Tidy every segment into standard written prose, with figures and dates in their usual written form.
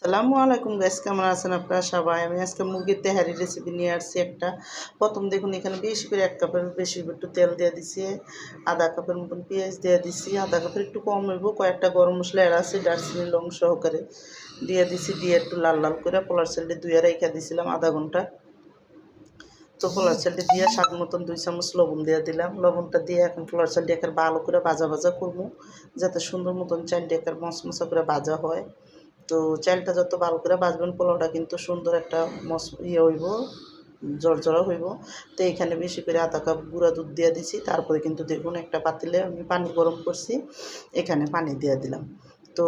আসসালামু আলাইকুম গাইস, কেমন আছেন আপনারা সবাই? আমি আজকে মুরগির তেহারি রেসিপি নিয়ে আসছি একটা। প্রথম দেখুন এখানে বেশি করে 1 কাপের বেশি একটু তেল দিয়ে দিছি, আধা কাপের মতন পেঁয়াজ দিয়ে দিছি, আধা কাপের একটু কম হইব, কয়েকটা গরম মশলা এলাচি দারচিনি লং সহকারে দিয়ে দিছি। দিয়ে একটু লাল লাল করে পোলার চালটি ধুয়ে রেখে দিছিলাম আধা ঘন্টা। তো পোলার চালটি দিয়ে স্বাদ মতন 2 চামচ লবণ দিয়ে দিলাম। লবণটা দিয়ে এখন পোলার চালটি একের ভালো করে ভাজা ভাজা করবো, যাতে সুন্দর মতন চালটি একের মশমশা করে ভাজা হয়। তো চালটা যত ভালো করে ভাজবেন পোলাওটা কিন্তু সুন্দর একটা হইব, জড়জড়া হইব। তো এখানে বেশি করে আধা কাপ গুঁড়া দুধ দিয়ে দিছি। তারপরে কিন্তু দেখুন একটা পাতিলে আমি পানি গরম করছি, এখানে পানি দিয়ে দিলাম। তো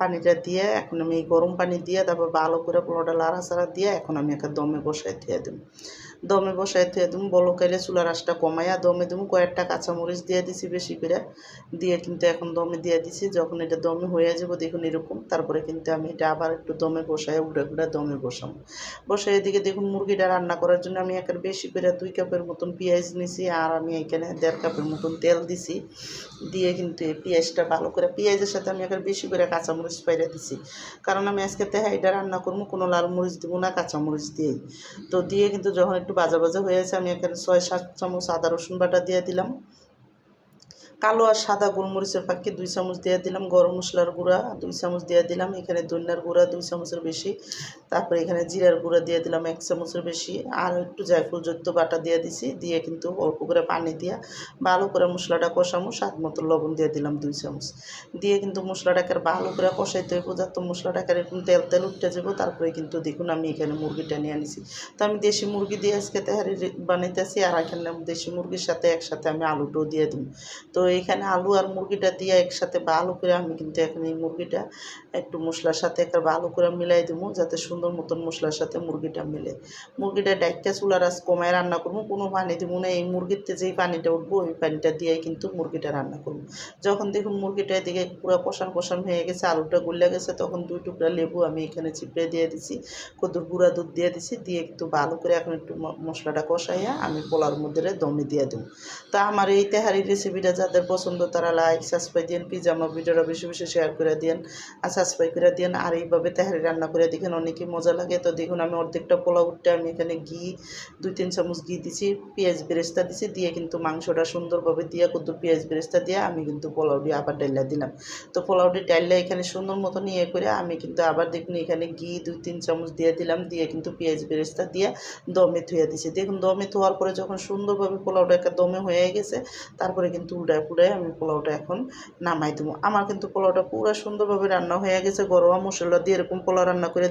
পানিটা দিয়ে এখন আমি গরম পানি দিয়ে তারপর ভালো করে পোলাওটা লাড়াচাড়া দিয়ে এখন আমি একটা দমে বসাই দিয়ে দেবো। দমে বসাই দিয়ে দেবো, বলকাইলে চুলার আঁচটা কমাইয়া দমে দেবো। কয়েকটা কাঁচামরিচ দিয়ে দিছি বেশি করে, দিয়ে কিন্তু এখন দমে দিয়ে দিছি। যখন এটা দমে হয়ে যাব দেখুন এরকম, তারপরে কিন্তু আমি এটা আবার একটু দমে বসাই উড়ে উড়ে দমে বসাবো। বসে এদিকে দেখুন মুরগিটা রান্না করার জন্য আমি একের বেশি করে 2 কাপের মতন পেঁয়াজ নিছি, আর আমি এখানে 1.5 কাপের মতন তেল দিছি। দিয়ে কিন্তু এই পেঁয়াজটা ভালো করে, পেঁয়াজের সাথে আমি একের বেশি করে কাঁচামরিচ পাইরা দিছি, কারণ আমি আজকে তেহারিটা রান্না করবো কোনো লাল মরিচ দেবো না, কাঁচামরিচ দিয়েই। তো দিয়ে কিন্তু যখন একটু ভাজা ভাজা হয়েছে আমি এখানে 6-7 চামচ আদা রসুন বাটা দিয়ে দিলাম। কালো আর সাদা গোলমরিচের পাখি 2 চামচ দিয়ে দিলাম। গরম মশলার গুঁড়া 2 চামচ দিয়ে দিলাম। এখানে ধনিয়ার গুঁড়া 2 চামচের বেশি। তারপরে এখানে জিরার গুঁড়া দিয়ে দিলাম 1 চামচের বেশি। আর একটু জায়ফল জৈত্য বাটা দিয়ে দিছি। দিয়ে কিন্তু অল্প করে পানি দিয়ে ভালো করে মশলাটা কষামো। স্বাদ মতো লবণ দিয়ে দিলাম 2 চামচ। দিয়ে কিন্তু মশলাটাকে ভালো করে কষাইতে হইব, যাতে মশলাটাকে এরকম তেল তেল উঠতে যাবো। তারপরে কিন্তু দেখুন আমি এখানে মুরগিটা নিয়ে নিছি। তো আমি দেশি মুরগি দিয়ে আজকে তেহারি বানাইতেছি, আর এখানে দেশি মুরগির সাথে একসাথে আমি আলুটাও দিয়ে দিই। তো এখানে আলু আর মুরগিটা দিয়ে একসাথে ভালো করে আমি কিন্তু এখন এই মুরগিটা একটু মশলার সাথে একটা ভালো করে মিলাই দেবো, যাতে সুন্দর মতন মশলার সাথে মুরগিটা মিলে। মুরগিটা ডাইটটা চুলার আঁচ কমায় রান্না করবো, কোনো পানি দেবো না। এই মুরগিতে যেই পানিটা উঠবো ওই পানিটা দিয়ে কিন্তু মুরগিটা রান্না করবো। যখন দেখুন মুরগিটা এদিকে পুরো কষান কষান হয়ে গেছে, আলুটা গলে গেছে, তখন 2 টুকরা লেবু আমি এখানে চিপড়ে দিয়ে দিছি, কদ্দুর গুঁড়া দুধ দিয়ে দিছি। দিয়ে একটু ভালো করে এখন একটু মশলাটা কষাইয়া আমি পোলার মধ্যে দমে দিয়ে দেবো। তো আমার এই তেহারির রেসিপিটা যাদের পছন্দ তারা লাইক সাবস্ক্রাইব দিন, প্লিজ আমার ভিডিওটা বেশি বেশি শেয়ার করে দিন আর সাবস্ক্রাইব করে দিন। আর এইভাবে তেহারি রান্না করে দেখেন, অনেকই মজা লাগে। তো দেখুন আমি অর্ধেকটা পোলাও উঠতে আমি এখানে ঘি 2-3 চামচ ঘি দিছি, পেঁয়াজ বেরেস্তা দিছি। দিয়ে কিন্তু মাংসটা সুন্দরভাবে দিয়ে কদ্দুর পেঁয়াজ বেরেস্তা দিয়ে আমি কিন্তু পোলাওটি আবার ডাইলা দিলাম। তো পোলাওটি ডাইলা এখানে সুন্দর মতন ইয়ে করে আমি কিন্তু আবার দেখুন এখানে ঘি 2-3 চামচ দিয়ে দিলাম। দিয়ে কিন্তু পেঁয়াজ বেরেস্তা দিয়ে দমে থুয়ে দিছি। দেখুন দমে থোয়ার পরে যখন সুন্দরভাবে পোলাওটা একটা দমে হয়ে গেছে, তারপরে কিন্তু উল্টায় পুড়ায় আমি পোলাওটা এখন নামাই দেবো। আমার কিন্তু পোলাওটা পুরো সুন্দরভাবে রান্না হয়ে গেছে। ঘরোয়া মশলা দিয়ে এরকম পোলাও রান্না করে